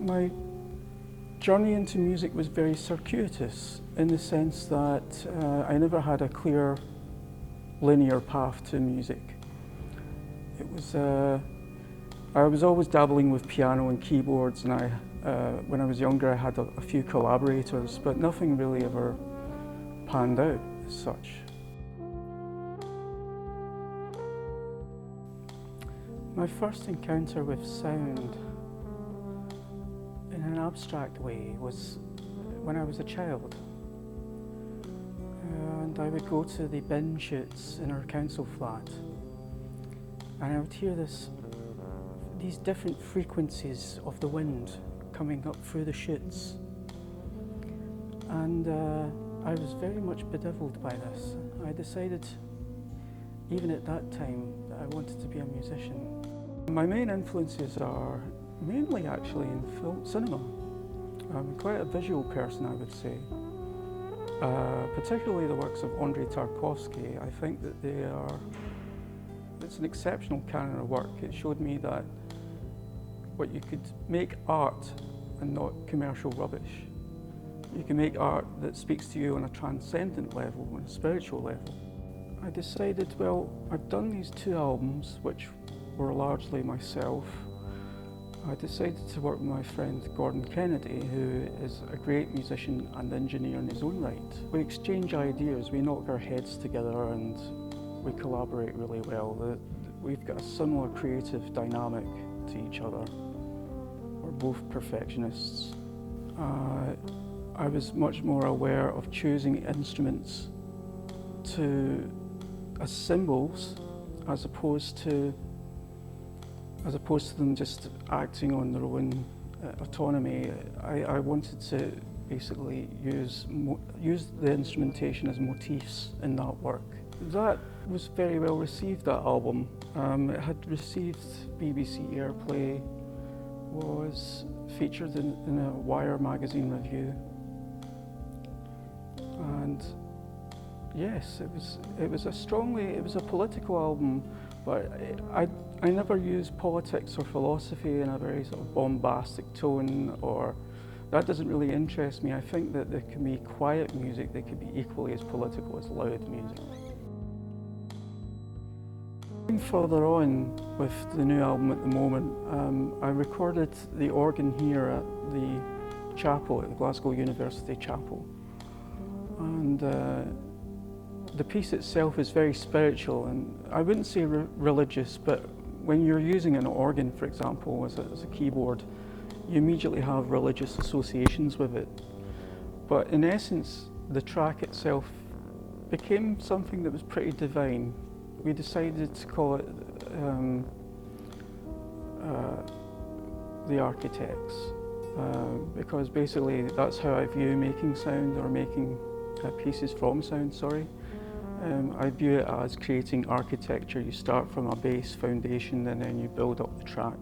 My journey into music was very circuitous in the sense that I never had a clear linear path to music. I was always dabbling with piano and keyboards, and when I was younger I had a few collaborators, but nothing really ever panned out as such. My first encounter with sound in an abstract way was when I was a child. And I would go to the bin chutes in our council flat, and I would hear these different frequencies of the wind coming up through the chutes. And I was very much bedevilled by this. I decided, even at that time, that I wanted to be a musician. My main influences are mainly actually in cinema. I'm quite a visual person, I would say. Particularly the works of Andrei Tarkovsky. I think that it's an exceptional canon of work. It showed me that you could make art and not commercial rubbish. You can make art that speaks to you on a transcendent level, on a spiritual level. I decided, well, I've done these 2 albums, which were largely myself. I decided to work with my friend Gordon Kennedy, who is a great musician and engineer in his own right. We exchange ideas, we knock our heads together, and we collaborate really well. We've got a similar creative dynamic to each other. We're both perfectionists. I was much more aware of choosing instruments as symbols as opposed to them just acting on their own autonomy. I wanted to basically use the instrumentation as motifs in that work. That was very well received, that album. It had received BBC airplay, was featured in a Wire magazine review. And yes, it was a political album, but I never used politics or philosophy in a very sort of bombastic tone, or that doesn't really interest me. I think that there can be quiet music that can be equally as political as loud music. Going further on with the new album at the moment, I recorded the organ here at the chapel, at the Glasgow University Chapel. And the piece itself is very spiritual, and I wouldn't say religious, but when you're using an organ, for example, as a keyboard, you immediately have religious associations with it. But in essence, the track itself became something that was pretty divine. We decided to call it The Architects, because basically that's how I view making sound, or making pieces from sound, sorry. I view it as creating architecture. You start from a base foundation and then you build up the track.